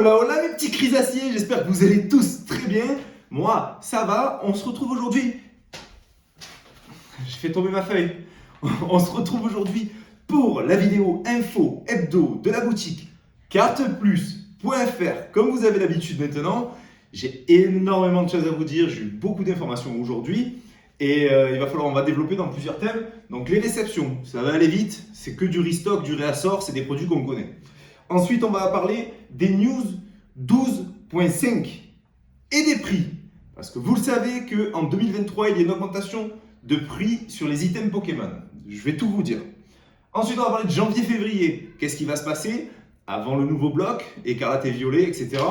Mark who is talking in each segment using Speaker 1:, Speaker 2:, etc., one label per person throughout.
Speaker 1: Hola hola mes petits crisaciers, j'espère que vous allez tous très bien. Moi, ça va, on se retrouve aujourd'hui. J'ai fait tomber ma feuille. On se retrouve aujourd'hui pour la vidéo info hebdo de la boutique carteplus.fr. Comme vous avez l'habitude maintenant, j'ai énormément de choses à vous dire, j'ai eu beaucoup d'informations aujourd'hui. Et on va développer dans plusieurs thèmes. Donc les réceptions, ça va aller vite, c'est que du restock, du réassort, c'est des produits qu'on connaît. Ensuite, on va parler des news 12.5 et des prix. Parce que vous le savez qu'en 2023, il y a une augmentation de prix sur les items Pokémon. Je vais tout vous dire. Ensuite, on va parler de janvier-février. Qu'est-ce qui va se passer avant le nouveau bloc, écarlate et violet, etc.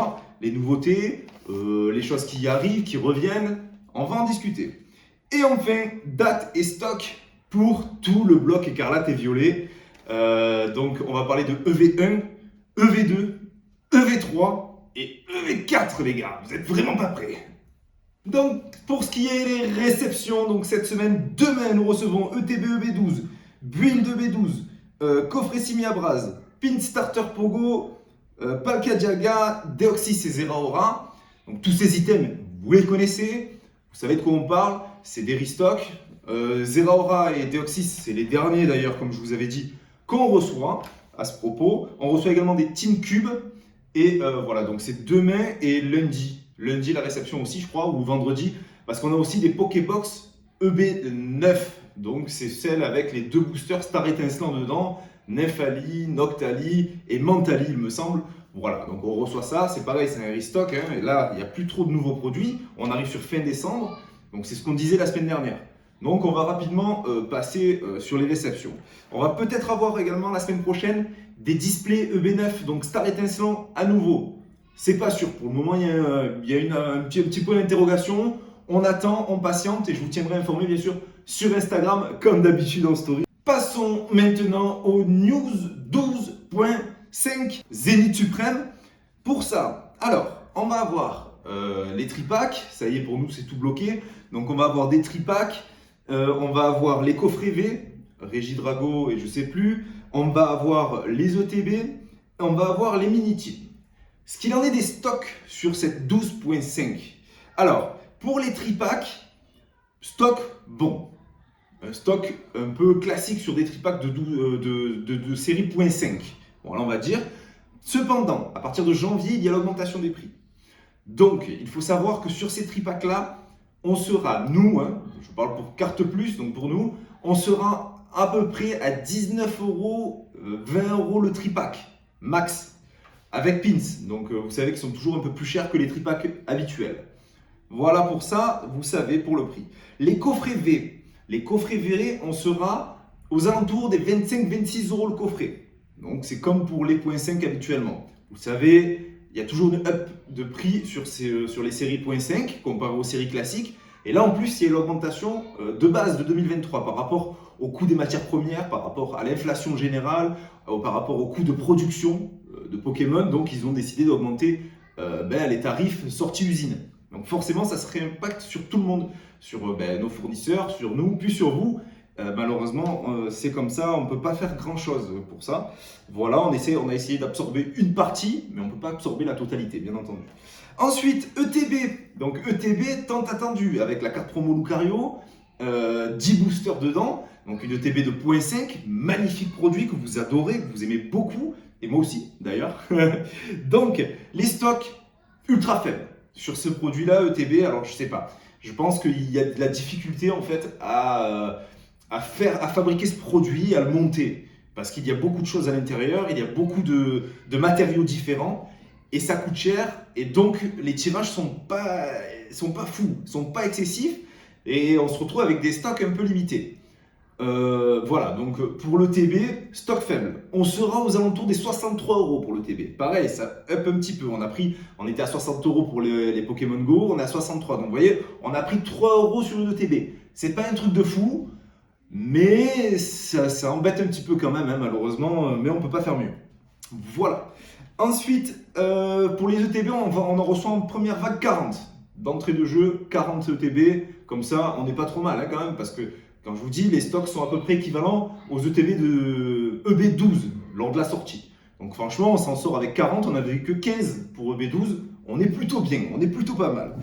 Speaker 1: Les nouveautés, les choses qui arrivent, qui reviennent. On va en discuter. Et enfin, date et stock pour tout le bloc écarlate et violet. Donc, on va parler de EV1, EV2, EV3 et EV4, les gars. Vous êtes vraiment pas prêts. Donc, pour ce qui est des réceptions, donc cette semaine, demain, nous recevons ETB EB12, Build EB12, coffret Simiabras, Pin Starter Pogo, Palkia Dialga, Deoxys et Zeraora. Donc, tous ces items, vous les connaissez. Vous savez de quoi on parle. C'est des restocks. Zeraora et Deoxys, c'est les derniers d'ailleurs, comme je vous avais dit, qu'on reçoit à ce propos. On reçoit également des Team Cubes. Et voilà, donc c'est demain et lundi. Lundi, la réception aussi, je crois, ou vendredi. Parce qu'on a aussi des Pokébox EB9. Donc c'est celle avec les deux boosters Star Étincelant dedans. Nefali, Noctali et Mentali, il me semble. Voilà, donc on reçoit ça. C'est pareil, c'est un restock. Hein, et là, il n'y a plus trop de nouveaux produits. On arrive sur fin décembre. Donc c'est ce qu'on disait la semaine dernière. Donc on va rapidement passer sur les réceptions. On va peut-être avoir également la semaine prochaine des displays EB9, donc Star Étincelant à nouveau. C'est pas sûr. Pour le moment, il y a un petit point d'interrogation. On attend, on patiente et je vous tiendrai informé bien sûr sur Instagram comme d'habitude en story. Passons maintenant aux news 12.5 Zénith Suprême. Pour ça, alors, on va avoir les tripacks. Ça y est, pour nous, c'est tout bloqué. Donc, on va avoir des tripacks. On va avoir les coffrets V, Régidrago et je sais plus. On va avoir les ETB. On va avoir les mini-teams. Ce qu'il en est des stocks sur cette 12.5. Alors, pour les tripacks, stock bon. Un stock un peu classique sur des tripacks de série .5. Voilà, on va dire. Cependant, à partir de janvier, il y a l'augmentation des prix. Donc, il faut savoir que sur ces tripacks-là, on sera, nous, hein, je parle pour Carte Plus, donc pour nous, on sera à peu près à 19 €, 20 € le tripack, max, avec pins. Donc, vous savez qu'ils sont toujours un peu plus chers que les tripacks habituels. Voilà pour ça, vous savez pour le prix. Les coffrets V, on sera aux alentours des 25-26 € le coffret. Donc, c'est comme pour les .5 habituellement. Vous savez, il y a toujours une up de prix sur les séries .5 comparé aux séries classiques. Et là, en plus, il y a l'augmentation de base de 2023 par rapport au coût des matières premières, par rapport à l'inflation générale, par rapport au coût de production de Pokémon. Donc, ils ont décidé d'augmenter les tarifs sortie usine. Donc, forcément, ça se réimpacte sur tout le monde, sur nos fournisseurs, sur nous, puis sur vous. Malheureusement, c'est comme ça, on ne peut pas faire grand-chose pour ça. Voilà, on a essayé d'absorber une partie, mais on ne peut pas absorber la totalité, bien entendu. Ensuite, ETB. Donc ETB tant attendu, avec la carte promo Lucario, 10 boosters dedans, donc une ETB de .5, magnifique produit que vous adorez, que vous aimez beaucoup, et moi aussi d'ailleurs. Donc, les stocks ultra faibles sur ce produit-là, ETB, alors je sais pas. Je pense qu'il y a de la difficulté en fait à fabriquer ce produit, à le monter. Parce qu'il y a beaucoup de choses à l'intérieur, il y a beaucoup de matériaux différents et ça coûte cher. Et donc les tirages sont pas fous, sont pas excessifs et on se retrouve avec des stocks un peu limités. Voilà, donc pour le TB, stock faible. On sera aux alentours des 63 € pour le TB. Pareil, ça up un petit peu. On était à 60 € pour les Pokémon Go, on est à 63. Donc vous voyez, on a pris 3 € sur le TB. C'est pas un truc de fou. Mais ça embête un petit peu quand même, hein, malheureusement, mais on ne peut pas faire mieux. Voilà. Ensuite, pour les ETB, on en reçoit en première vague 40. D'entrée de jeu, 40 ETB. Comme ça, on n'est pas trop mal hein, quand même, parce que quand je vous dis, les stocks sont à peu près équivalents aux ETB de EB12 lors de la sortie. Donc franchement, on s'en sort avec 40, on n'avait que 15 pour EB12. On est plutôt bien, on est plutôt pas mal.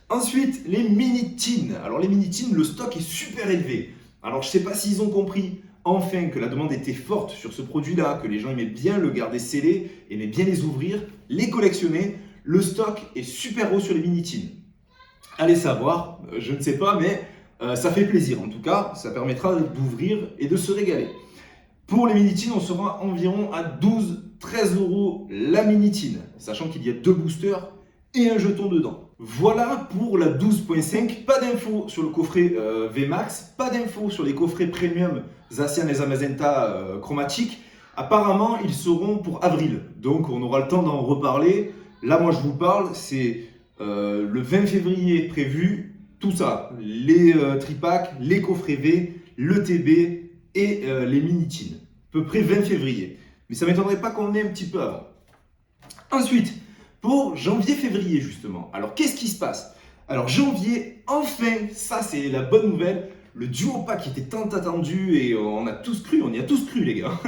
Speaker 1: Ensuite, les mini-tins. Alors les mini-tins, le stock est super élevé. Alors je ne sais pas s'ils ont compris enfin que la demande était forte sur ce produit-là, que les gens aimaient bien le garder scellé, aimaient bien les ouvrir, les collectionner. Le stock est super haut sur les mini-tins. Allez savoir, je ne sais pas, mais ça fait plaisir. En tout cas, ça permettra d'ouvrir et de se régaler. Pour les mini-tins, on sera environ à 12-13 € la mini-tin, sachant qu'il y a 2 boosters et un jeton dedans. Voilà pour la 12.5. Pas d'infos sur le coffret VMAX, pas d'infos sur les coffrets premium Zacian et Zamazenta chromatiques. Apparemment, ils seront pour avril, donc on aura le temps d'en reparler. Là, moi, je vous parle, c'est le 20 février prévu, tout ça, les tripacks, les coffrets V, le TB et les mini-tins. À peu près 20 février. Mais ça ne m'étonnerait pas qu'on ait un petit peu avant. Ensuite, pour janvier-février justement. Alors qu'est-ce qui se passe? Alors janvier, enfin, ça c'est la bonne nouvelle, le duo pack qui était tant attendu et on y a tous cru les gars.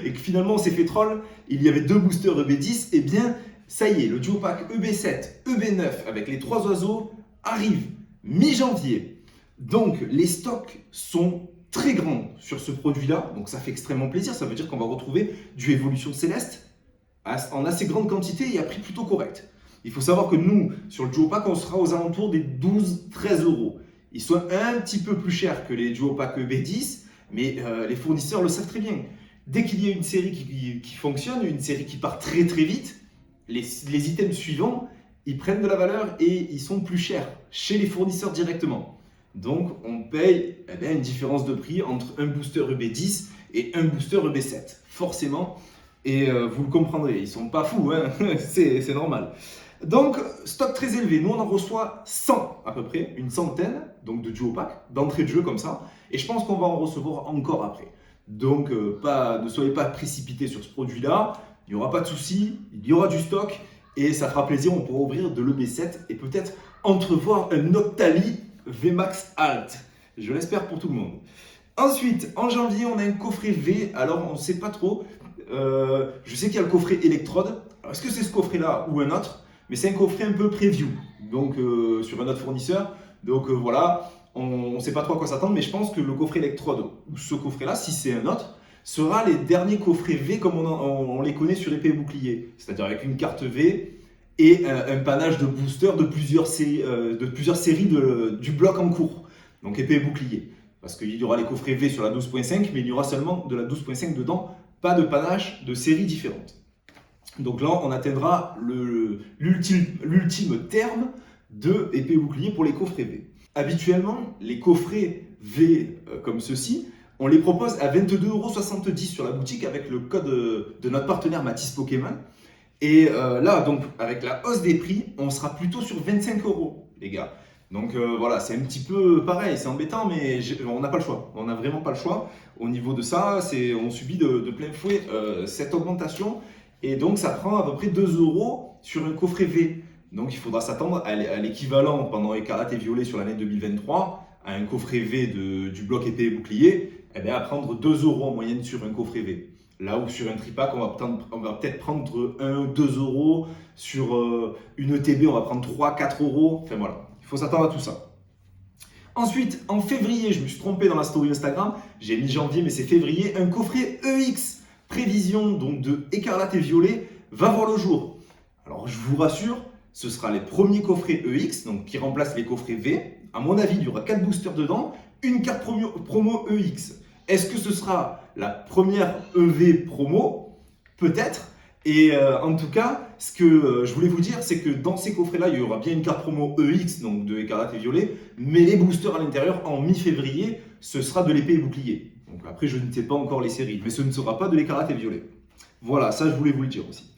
Speaker 1: Et que finalement on s'est fait troll, il y avait 2 boosters EB10, et bien ça y est, le duo pack EB7, EB9 avec les 3 oiseaux arrive mi-janvier. Donc les stocks sont très grands sur ce produit-là, donc ça fait extrêmement plaisir, ça veut dire qu'on va retrouver du Évolution Céleste en assez grande quantité et à prix plutôt correct. Il faut savoir que nous, sur le Duo Pack, on sera aux alentours des 12-13 €. Ils sont un petit peu plus chers que les Duo Pack EB10, mais les fournisseurs le savent très bien. Dès qu'il y a une série qui fonctionne, une série qui part très très vite, les items suivants, ils prennent de la valeur et ils sont plus chers chez les fournisseurs directement. Donc on paye une différence de prix entre un booster EB10 et un booster EB7, forcément. Et vous le comprendrez, ils ne sont pas fous, hein c'est normal. Donc, stock très élevé. Nous, on en reçoit 100 à peu près, une centaine donc de duo pack, d'entrée de jeu comme ça. Et je pense qu'on va en recevoir encore après. Donc, ne soyez pas précipités sur ce produit-là. Il n'y aura pas de souci, il y aura du stock. Et ça fera plaisir, on pourra ouvrir de l'EB7 et peut-être entrevoir un Octali VMAX Alt. Je l'espère pour tout le monde. Ensuite, en janvier, on a un coffret V. Alors, on ne sait pas trop. Je sais qu'il y a le coffret électrode. Est-ce que c'est ce coffret-là ou un autre? Mais c'est un coffret un peu preview, donc sur un autre fournisseur. Donc voilà, on ne sait pas trop à quoi s'attendre, mais je pense que le coffret électrode ou ce coffret-là, si c'est un autre, sera les derniers coffrets V comme on les connaît sur épée et bouclier. C'est-à-dire avec une carte V et un panache de boosters de plusieurs séries du bloc en cours. Donc épée et bouclier. Parce qu'il y aura les coffrets V sur la 12.5, mais il y aura seulement de la 12.5 dedans. Pas de panache de séries différentes. Donc là, on atteindra l'ultime terme de épée et bouclier pour les coffrets V. Habituellement, les coffrets V comme ceci, on les propose à 22,70 € sur la boutique avec le code de notre partenaire Matisse Pokémon. Et là, donc, avec la hausse des prix, on sera plutôt sur 25 €, les gars. Donc voilà, c'est un petit peu pareil, c'est embêtant, mais on n'a pas le choix. On n'a vraiment pas le choix. Au niveau de ça, on subit de plein fouet cette augmentation. Et donc ça prend à peu près 2 € sur un coffret V. Donc il faudra s'attendre à l'équivalent pendant Écarlate et Violet sur l'année 2023, à un coffret V du bloc épée et bouclier, à prendre 2 € en moyenne sur un coffret V. Là où sur un tripack, on va peut-être prendre 1 ou 2 €. Sur une ETB, on va prendre 3-4 €. Enfin voilà. Il faut s'attendre à tout ça. Ensuite, en février, je me suis trompé dans la story Instagram. J'ai mis janvier, mais c'est février. Un coffret EX, prévision donc de Écarlate et Violet, va voir le jour. Alors, je vous rassure, ce sera les premiers coffrets EX, donc qui remplacent les coffrets V. À mon avis, il y aura 4 boosters dedans, une carte promo EX. Est-ce que ce sera la première EV promo? Peut-être. Et en tout cas, ce que je voulais vous dire, c'est que dans ces coffrets-là, il y aura bien une carte promo EX, donc de Écarlate et Violet, mais les boosters à l'intérieur, en mi-février, ce sera de l'épée et bouclier. Donc après, je ne sais pas encore les séries, mais ce ne sera pas de l'Écarlate et Violet. Voilà, ça je voulais vous le dire aussi.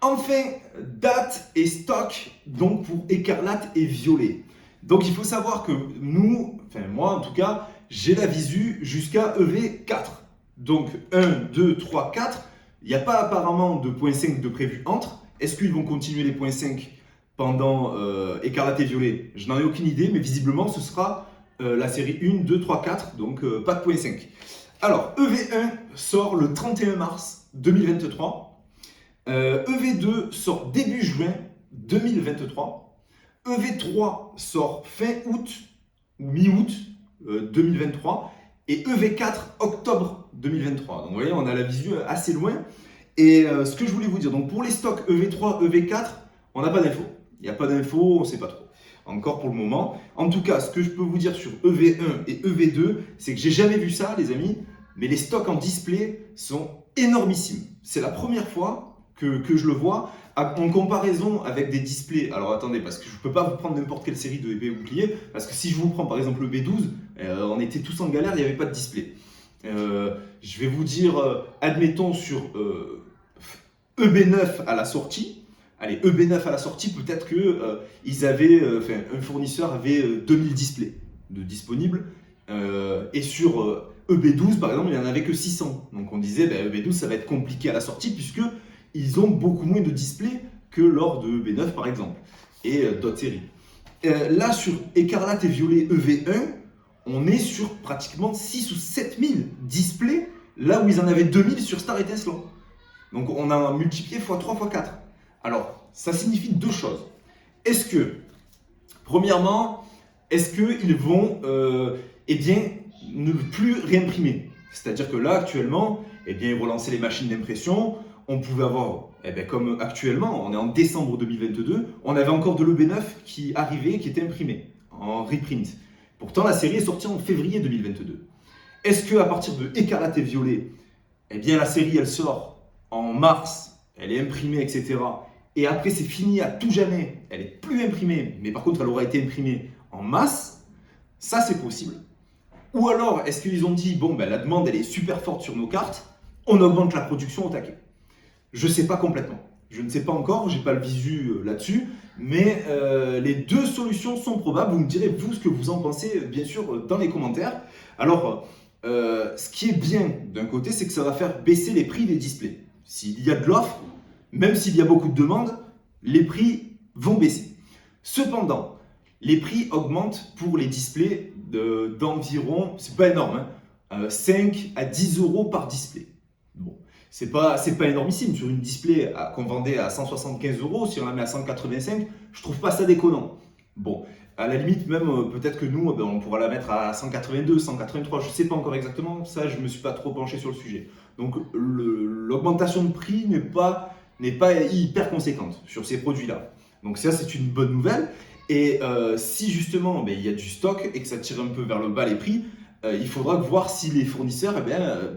Speaker 1: Enfin, date et stock donc pour Écarlate et Violet. Donc il faut savoir que nous, enfin moi en tout cas, j'ai la visu jusqu'à EV4. Donc 1, 2, 3, 4. Il n'y a pas apparemment de .5 de prévu entre. Est-ce qu'ils vont continuer les .5 pendant Écarlate et Violet? Je n'en ai aucune idée, mais visiblement ce sera la série 1, 2, 3, 4, donc pas de .5. Alors, EV1 sort le 31 mars 2023. EV2 sort début juin 2023. EV3 sort fin août ou mi-août 2023. Et EV4 octobre 2023. Donc vous voyez, on a la visu assez loin. Et ce que je voulais vous dire, donc pour les stocks EV3, EV4, on n'a pas d'infos. Il n'y a pas d'infos, on ne sait pas trop. Encore pour le moment. En tout cas, ce que je peux vous dire sur EV1 et EV2, c'est que j'ai jamais vu ça, les amis, mais les stocks en display sont énormissimes. C'est la première fois que je le vois en comparaison avec des displays. Alors attendez, parce que je ne peux pas vous prendre n'importe quelle série de épée bouclier, parce que si je vous prends par exemple le B12, on était tous en galère, il n'y avait pas de display. Je vais vous dire, admettons sur EB9 à la sortie. Allez, EB9 à la sortie, peut-être que un fournisseur avait 2000 displays de disponibles. Et sur EB12, par exemple, il n'y en avait que 600. Donc on disait, EB12, ça va être compliqué à la sortie, puisqu'ils ont beaucoup moins de displays que lors de EB9, par exemple, et d'autres séries. Là, sur Écarlate et Violet EV1, on est sur pratiquement 6 ou 7000 displays, là où ils en avaient 2000 sur Star Étincelant. Donc on a multiplié x3, x4. Alors, ça signifie deux choses. Premièrement, est-ce qu'ils vont ne plus réimprimer? C'est-à-dire que là, actuellement, ils relançaient les machines d'impression. On pouvait avoir, comme actuellement, on est en décembre 2022, on avait encore de l'EB9 qui arrivait, qui était imprimé en reprint. Pourtant, la série est sortie en février 2022. Est-ce qu'à partir de Écarlate et Violet, la série, elle sort en mars, elle est imprimée, etc. Et après, c'est fini à tout jamais, elle n'est plus imprimée, mais par contre, elle aura été imprimée en masse, ça, c'est possible. Ou alors, est-ce qu'ils ont dit, la demande, elle est super forte sur nos cartes, on augmente la production au taquet? Je ne sais pas complètement. Je ne sais pas encore, je n'ai pas le visu là-dessus, mais les deux solutions sont probables. Vous me direz, vous, ce que vous en pensez, bien sûr, dans les commentaires. Alors, ce qui est bien d'un côté, c'est que ça va faire baisser les prix des displays. S'il y a de l'offre, même s'il y a beaucoup de demandes, les prix vont baisser. Cependant, les prix augmentent pour les displays d'environ, c'est pas énorme, 5 à 10 euros par display. Bon, c'est pas énormissime. Sur une display qu'on vendait à 175 euros, si on la met à 185, je trouve pas ça déconnant. Bon, à la limite, même peut-être que nous, on pourra la mettre à 182, 183, je sais pas encore exactement, ça je me suis pas trop penché sur le sujet. Donc l'augmentation de prix n'est pas hyper conséquente sur ces produits-là. Donc ça, c'est une bonne nouvelle. Et si justement il y a du stock et que ça tire un peu vers le bas les prix, il faudra voir si les fournisseurs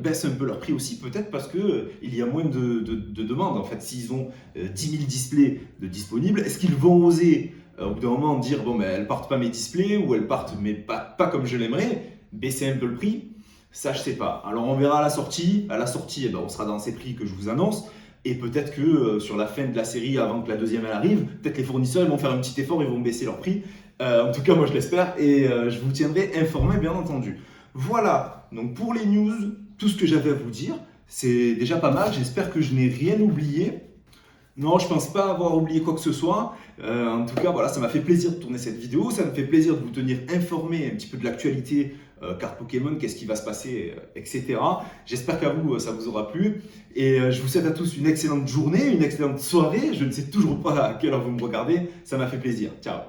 Speaker 1: baissent un peu leur prix aussi, peut-être parce qu'il y a moins de demandes. En fait, s'ils ont 10 000 displays de disponibles, est-ce qu'ils vont oser au bout d'un moment dire elles partent pas mes displays, ou elles partent mais pas comme je l'aimerais, baisser un peu le prix? Ça, je sais pas. Alors on verra à la sortie. À la sortie, on sera dans ces prix que je vous annonce. Et peut-être que sur la fin de la série, avant que la deuxième elle arrive, peut-être les fournisseurs vont faire un petit effort, ils vont baisser leur prix. En tout cas, moi je l'espère, et je vous tiendrai informé, bien entendu. Voilà, donc pour les news, tout ce que j'avais à vous dire, c'est déjà pas mal. J'espère que je n'ai rien oublié. Non, je pense pas avoir oublié quoi que ce soit. En tout cas, voilà, ça m'a fait plaisir de tourner cette vidéo. Ça me fait plaisir de vous tenir informé un petit peu de l'actualité, carte Pokémon, qu'est-ce qui va se passer, etc. J'espère qu'à vous, ça vous aura plu. Et je vous souhaite à tous une excellente journée, une excellente soirée. Je ne sais toujours pas à quelle heure vous me regardez. Ça m'a fait plaisir. Ciao.